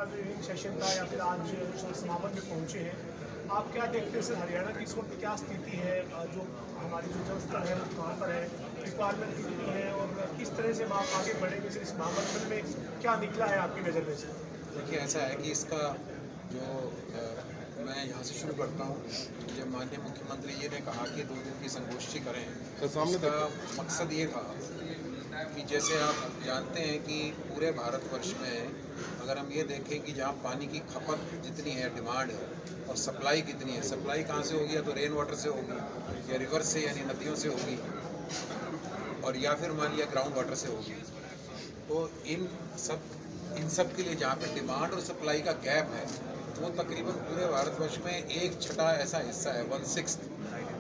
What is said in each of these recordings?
का जो evening session था या फिर आज जो समापन में पहुँचे हैं, आप क्या देखते हैं सर हरियाणा की इस वक्त क्या स्थिति है? जो हमारी जो जल स्तर है वो कहाँ पर है, रिक्वायरमेंट कितनी है और किस तरह से आप आगे बढ़ेंगे सर? इस महामंडल में क्या निकला है आपकी नज़र में से? देखिए, ऐसा है कि इसका जो मैं यहाँ से शुरू करता हूँ। जब माननीय मुख्यमंत्री जी ने कहा कि 2 दिन की संगोष्ठी करें, इसका मकसद ये था कि जैसे आप जानते हैं कि पूरे भारतवर्ष में अगर हम ये देखें कि जहाँ पानी की खपत जितनी है, डिमांड है, और सप्लाई कितनी है, सप्लाई कहाँ से होगी? या तो रेन वाटर से होगी, या रिवर से यानी नदियों से होगी, और या फिर मान लिया ग्राउंड वाटर से होगी। तो इन सब के लिए जहाँ पे डिमांड और सप्लाई का गैप है, वो तकरीबन पूरे भारतवर्ष में 1/6 ऐसा हिस्सा है, 1/6,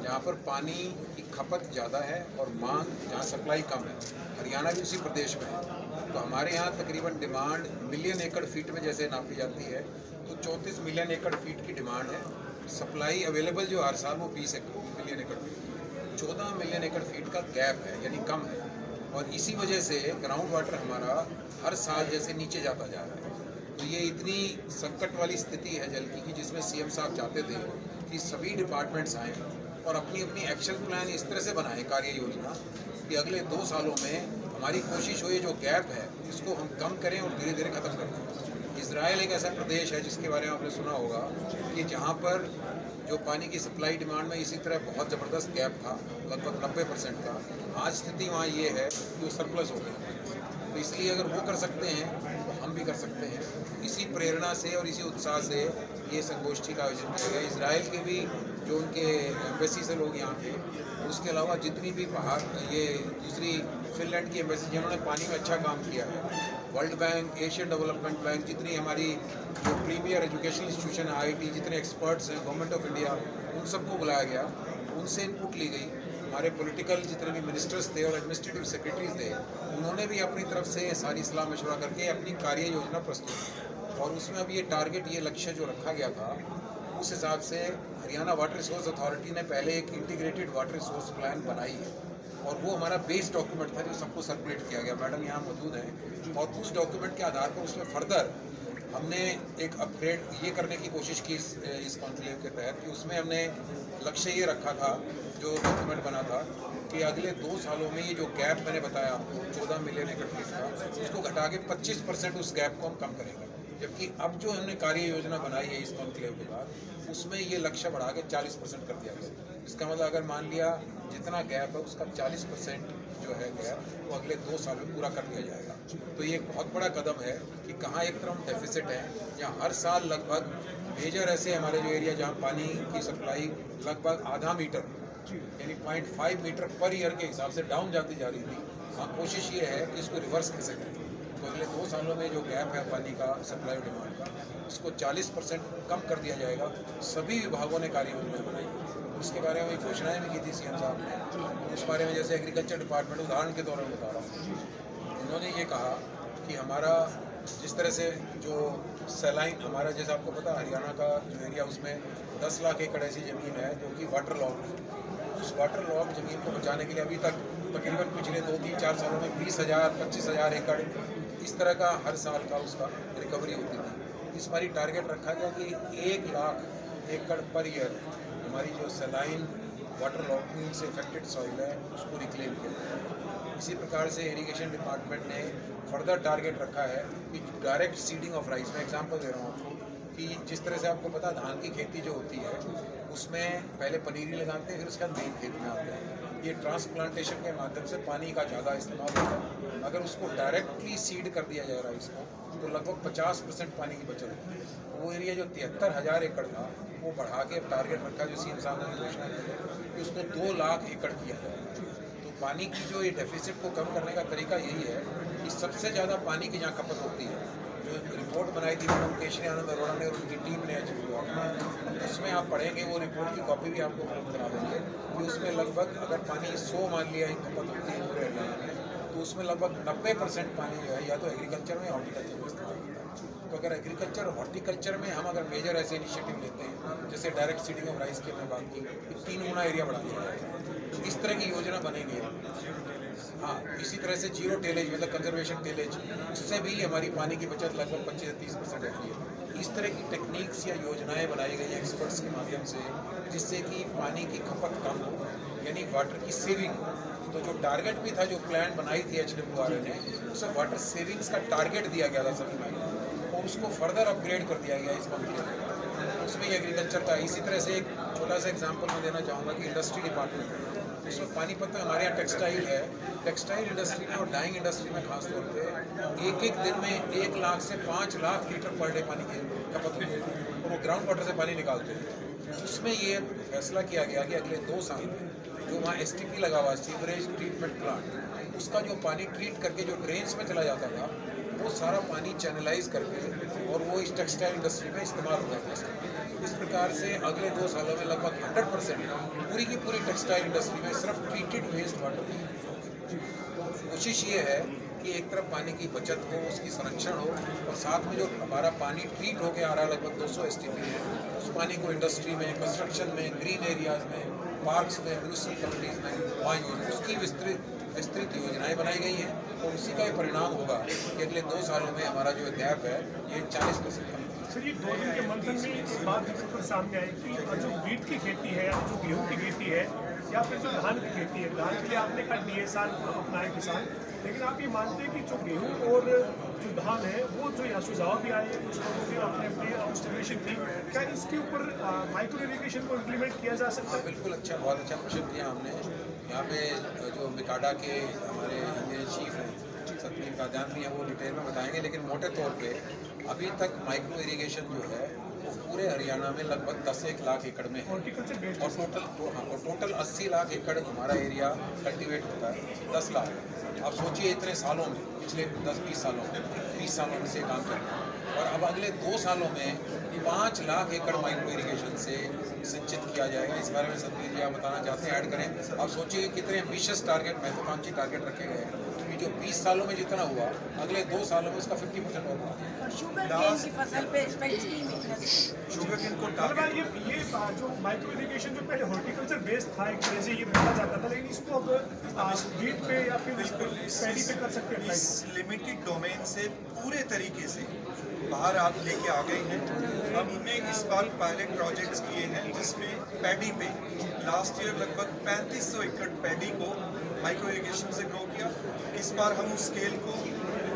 जहाँ पर पानी की खपत ज़्यादा है और मांग जहाँ सप्लाई कम है। हरियाणा भी उसी प्रदेश में है। तो हमारे यहाँ तकरीबन डिमांड मिलियन एकड़ फीट में जैसे नापी जाती है, तो 34 मिलियन एकड़ फीट की डिमांड है। सप्लाई अवेलेबल जो हर साल वो 20 मिलियन एकड़ फीट, 14 मिलियन एकड़ फीट का गैप है, यानी कम है। और इसी वजह से ग्राउंड वाटर हमारा हर साल जैसे नीचे जाता जा रहा है। तो ये इतनी संकट वाली स्थिति है जल की कि जिसमें सीएम साहब चाहते थे कि सभी डिपार्टमेंट्स आएँ और अपनी अपनी एक्शन प्लान इस तरह से बनाएं, कार्य योजना, कि अगले 2 सालों में हमारी कोशिश हो ये जो गैप है इसको हम कम करें और धीरे धीरे ख़त्म कर दें। इजराइल एक ऐसा प्रदेश है जिसके बारे में आपने सुना होगा कि जहाँ पर जो पानी की सप्लाई डिमांड में इसी तरह बहुत ज़बरदस्त गैप था, लगभग 90% का। आज स्थिति वहाँ ये है कि वो सरप्लस हो गया। तो इसलिए अगर वो कर सकते हैं तो हम भी कर सकते हैं। इसी प्रेरणा से और इसी उत्साह से ये संगोष्ठी का आयोजन किया गया। इजराइल के भी जो उनके एम्बेसी से लोग यहाँ थे, उसके अलावा जितनी भी बाहर ये दूसरी फिनलैंड की एम्बेसी जिन्होंने पानी में अच्छा काम किया है, world bank, Asian development bank, जितनी हमारी जो प्रीमियर एजुकेशनल इंस्टीट्यूशन है, IIT, जितने एक्सपर्ट्स हैं, गवर्नमेंट ऑफ इंडिया, उन सबको बुलाया गया, उनसे इनपुट ली गई। हमारे पॉलिटिकल जितने भी मिनिस्टर्स थे और एडमिनिस्ट्रेटिव सेक्रेटरीज थे, उन्होंने भी अपनी तरफ से सारी सलाह मशवरा करके अपनी कार्य योजना प्रस्तुत की। और उसमें अब ये टारगेट, ये लक्ष्य जो रखा गया था, उस हिसाब से हरियाणा वाटर रिसोर्स अथॉरिटी ने पहले एक इंटीग्रेटेड वाटर रिसोर्स प्लान बनाई है, और वो हमारा बेस डॉक्यूमेंट था जो सबको सर्कुलेट किया गया। मैडम यहाँ मौजूद हैं, और उस डॉक्यूमेंट के आधार पर उसमें फर्दर हमने एक अपग्रेड ये करने की कोशिश की इस कॉन्क्लेव के तहत कि उसमें हमने लक्ष्य ये रखा था, जो डॉक्यूमेंट बना था, कि अगले 2 सालों में ये जो गैप मैंने बताया आपको 14 मिलियन एकड़ फीट का, उसको घटा के 25% उस गैप को हम कम करेंगे। जबकि अब जो हमने कार्य योजना बनाई है इस कॉन्क्लेव के बाद, उसमें ये लक्ष्य बढ़ा के 40% कर दिया गया। इसका मतलब अगर मान लिया जितना गैप है उसका 40% जो है गैप, वो अगले 2 साल में पूरा कर दिया जाएगा। तो ये एक बहुत बड़ा कदम है कि कहाँ एक तरफ डेफिसिट है, जहाँ हर साल लगभग मेजर ऐसे हमारे जो एरिया जहाँ पानी की सप्लाई लगभग आधा मीटर यानी 0.5 मीटर पर ईयर के हिसाब से डाउन जाती जा रही थी, वहाँ कोशिश ये है कि इसको रिवर्स कैसे करें। तो अगले 2 सालों में जो गैप है पानी का सप्लाई और डिमांड का, इसको 40% कम कर दिया जाएगा। सभी विभागों ने कार्य योजना बनाई, उसके बारे में घोषणाएं भी की थी सीएम साहब ने। उस बारे में जैसे एग्रीकल्चर डिपार्टमेंट, उदाहरण के तौर पर बता रहा हूँ, उन्होंने ये कहा कि हमारा जिस तरह से जो सैलाइन हमारा, जैसे आपको पता हरियाणा का जो एरिया, उसमें 10 लाख एकड़ ऐसी ज़मीन है जो कि वाटर लॉक है। उस वाटर लॉक ज़मीन को बचाने के लिए अभी तक तकरीबन पिछले 2-3-4 सालों में 20,000-25,000 एकड़ इस तरह का हर साल का उसका रिकवरी होती थी। इस बारी टारगेट रखा गया कि 1 लाख एकड़ पर ईयर हमारी जो सैलाइन वाटर लॉकिंग से इफेक्टेड सॉइल है उसको रिक्लेम किया जाए। इसी प्रकार से इरिगेशन डिपार्टमेंट ने फर्दर टारगेट रखा है कि डायरेक्ट सीडिंग ऑफ राइस, मैं एग्जांपल दे रहा हूँ आपको, कि जिस तरह से आपको पता धान की खेती जो होती है उसमें पहले पनीरी लगाते हैं, फिर उसके बाद मेन खेत में आते हैं। ये ट्रांसप्लांटेशन के माध्यम से पानी का ज़्यादा इस्तेमाल होता है। अगर उसको डायरेक्टली सीड कर दिया जाए राइस को, तो लगभग 50% पानी की बचत होती है। वो एरिया जो 73,000 एकड़ था, वो बढ़ा के टारगेट रखा, जो सीएम साहब ने घोषणा की है कि उसको 2 लाख एकड़ किया जाए। तो पानी की जो ये डेफिसिट को कम करने का तरीका यही है कि सबसे ज़्यादा पानी की जहाँ खपत होती है, जो रिपोर्ट बनाई थी मैडम केशरी आनंद अरोड़ा ने और उनकी टीम ने, उसमें आप पढ़ेंगे, वो रिपोर्ट की कॉपी भी आपको उपलब्ध करा देंगे, कि उसमें लगभग अगर पानी 100 मान लिया खपत होती है पूरे हरियाणा में, तो उसमें लगभग 90% पानी जो है या तो एग्रीकल्चर में, हॉर्टिकल्चर में इस्तेमाल होता है। अब अगर एग्रीकल्चर और हॉर्टिकल्चर में हम अगर मेजर ऐसे इनिशिएटिव लेते हैं, जैसे डायरेक्ट सीडिंग ऑफ राइस की हमने बात की, 3 गुना एरिया बढ़ा दिया है, इस तरह की योजना बनेगी। हाँ, इसी तरह से जीरो टेलेज मतलब कंजर्वेशन टेलेज, उससे भी हमारी पानी की बचत लगभग 25 से 30% रहती है। इस तरह की टेक्निक्स या योजनाएं बनाई गई हैं एक्सपर्ट्स के माध्यम से, जिससे कि पानी की खपत कम हो, यानी वाटर की सेविंग। तो जो टारगेट भी था, जो प्लान बनाई थी HWRA ने, उसे वाटर सेविंग्स का टारगेट दिया गया था सभी में, और उसको फर्दर अपग्रेड कर दिया गया इस मंथली में। उसमें एग्रीकल्चर का इसी तरह से एक छोटा सा एग्जांपल मैं देना चाहूँगा कि इंडस्ट्री डिपार्टमेंट, इसमें पानीपत में हमारे यहाँ टेक्सटाइल है, टेक्सटाइल इंडस्ट्री में और डाइंग इंडस्ट्री में खास तौर पे एक दिन में 1 लाख से 5 लाख लीटर पर डे पानी की खपत होती है, और वो ग्राउंड वाटर से पानी निकालते हैं। उसमें ये फैसला किया गया कि अगले 2 साल में जो वहाँ STP लगा हुआ है, सीवरेज ट्रीटमेंट प्लांट, उसका जो पानी ट्रीट करके जो ड्रेन्स में चला जाता था, वो सारा पानी चैनलाइज करके और वो इस टेक्सटाइल इंडस्ट्री में इस्तेमाल होता है। इस प्रकार से अगले 2 सालों में लगभग 100% पूरी की पूरी टेक्सटाइल इंडस्ट्री में सिर्फ ट्रीटेड वेस्ट वाटर की कोशिश ये है कि एक तरफ पानी की बचत हो, उसकी संरक्षण हो, और साथ में जो हमारा पानी ट्रीट होकर आ रहा है लगभग 200 STP है, उस पानी को इंडस्ट्री में, कंस्ट्रक्शन में, ग्रीन एरियाज में, पार्क्स में, म्यूनिसिपल कम्युनिटीज़ में वहाँ यूज, उसकी विस्तृत योजनाएं बनाई गई हैं, और उसी का ही परिणाम होगा कि अगले 2 सालों में हमारा जो गैप है ये 40% कम। सर, ये 2 दिन के मंथन में एक बात बिल्कुल सामने आई कि जो वीट की खेती है, जो गेहूँ की खेती है, या फिर जो धान की खेती है, धान के लिए आपने कहा DSR अपनाए किसान, लेकिन आप ये मानते हैं कि जो गेहूँ और जो धान है, वो जो यहाँ सुझाव भी आए, कुछ लोगों की अपने ऑब्जर्वेशन थी, क्या इसके ऊपर माइक्रो इरिगेशन को इम्प्लीमेंट किया जा सकता है? बिल्कुल, अच्छा, बहुत अच्छा क्वेश्चन किया हमने। यहाँ पे जो मिकाडा के हमारे इंजीनियर चीफ हैं सतवीर कादयान भी हैं, वो डिटेल में बताएंगे, लेकिन मोटे तौर पे अभी तक माइक्रो इरिगेशन जो है वो पूरे हरियाणा में लगभग 10-1 लाख एकड़ में है, हॉर्टिकल्चर बेस्ड, और टोटल 80 लाख एकड़ हमारा एरिया कल्टीवेट होता है, 10 लाख। आप सोचिए इतने सालों में, पिछले 10-20 सालों में, 20 सालों में से काम करना, और अब अगले 2 सालों में 5 लाख एकड़ माइक्रो इरिगेशन से सिंचित किया जाएगा। इस बारे में सतवीर जी आप बताना चाहते हैं, ऐड करें। आप सोचिए कितने एम्बिशियस टारगेट, महत्वाकांक्षी टारगेट रखे गए हैं कि जो 20 सालों में जितना हुआ, अगले 2 सालों में उसका 50% होगा। शुगर केन की फसल पे स्पेशली शुगर केन को ये जो माइक्रो इरिगेशन जो पहले हॉर्टिकल्चर बेस्ड था, एक तरह से ये बोला जाता था, लेकिन इसको अब वीट पे या फिर पैडी पे कर सकते हैं। इस लिमिटेड डोमेन से पूरे तरीके से बाहर आप लेके आ गए हैं। हमने इस बार पायलट प्रोजेक्ट्स किए हैं जिसमें पैडी पे लास्ट ईयर लगभग 3500 एकड़ पैडी को माइक्रो इरिगेशन से ग्रो किया। इस बार हम उस स्केल को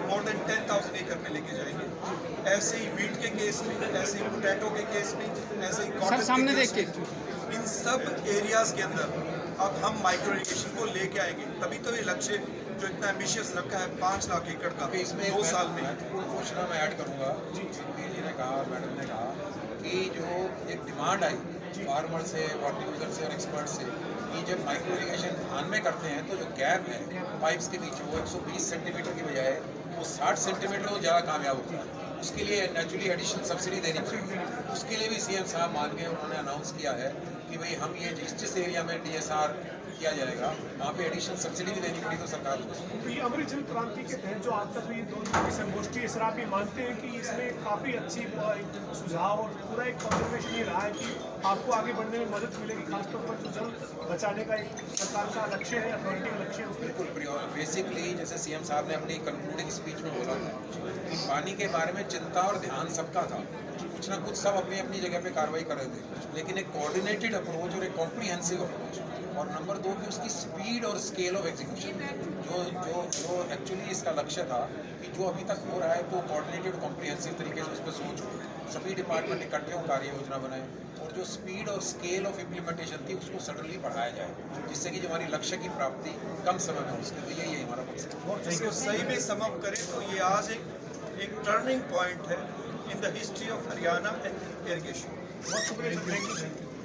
मोर देन 10,000 एकड़ में लेके जाएंगे। ऐसे ही वीट के केस में, ऐसे ही पोटैटो के केस में, ऐसे ही कॉटन के केस में, इन सब एरियाज के अंदर अब हम माइक्रो इरिगेशन को लेके आएंगे। तभी तो ये लक्ष्य जो इतना एम्बिशियस रखा है 5 लाख एकड़ का इसमें 2 साल में। घोषणा मैं ऐड करूँगा, सतवीर जी ने कहा और मैडम ने कहा कि जो एक डिमांड आई फार्मर से, हॉर्टिकल्चर से और एक्सपर्ट से कि जब माइक्रो इरिगेशन धान में करते हैं तो जो गैप है पाइप्स के बीच वो 120 सेंटीमीटर की बजाय वो 60 सेंटीमीटर वो ज़्यादा कामयाब होता है। उसके लिए नेचुरली एडिशनल सब्सिडी देनी पड़ेगी। उसके लिए भी CM साहब मान के उन्होंने अनाउंस किया है कि भाई हम ये जिस एरिया में DSR किया जाएगा वहाँ पे एडिशनल सब्सिडी भी देनी पड़ी तो सरकार को। तो ये अमृत जल क्रांति के तहत जो आज तक ये 2 दिन की संगोष्ठी है, सर आप ये मानते हैं कि इसमें काफ़ी अच्छी सुझाव और पूरा एक कॉन्ट्रीब्यूशन ये रहा है कि आपको आगे बढ़ने में मदद मिलेगी, खासतौर पर जो जल बचाने का एक सरकार का लक्ष्य है, अथॉरिटी का लक्ष्य है उसमें? बिल्कुल, बेसिकली जैसे CM साहब ने अपनी कंक्लूडिंग स्पीच में बोला था कि पानी के बारे में चिंता और ध्यान सबका था, कुछ ना कुछ सब अपनी अपनी जगह पे कार्रवाई कर रहे थे, लेकिन एक कोऑर्डिनेटेड अप्रोच और एक कॉम्प्रिहेंसिव अप्रोच, और नंबर 2 की उसकी स्पीड और स्केल ऑफ एग्जीक्यूशन, जो एक्चुअली इसका लक्ष्य था कि जो अभी तक हो रहा है तो कोऑर्डिनेटेड कॉम्प्रिहेंसिव तरीके से उस पर सोच हो, सभी डिपार्टमेंट इकट्ठे हो कार्य योजना बनाए, और जो स्पीड और स्केल ऑफ इम्प्लीमेंटेशन थी उसको सडनली बढ़ाया जाए, जिससे कि जो हमारी लक्ष्य की प्राप्ति कम समय में हो सके। तो यही है हमारा मकसद। इसको सही में समअप करें तो ये आज एक टर्निंग पॉइंट है in the history of Haryana and irrigation. बहुत शुक्रिया, थैंक यू।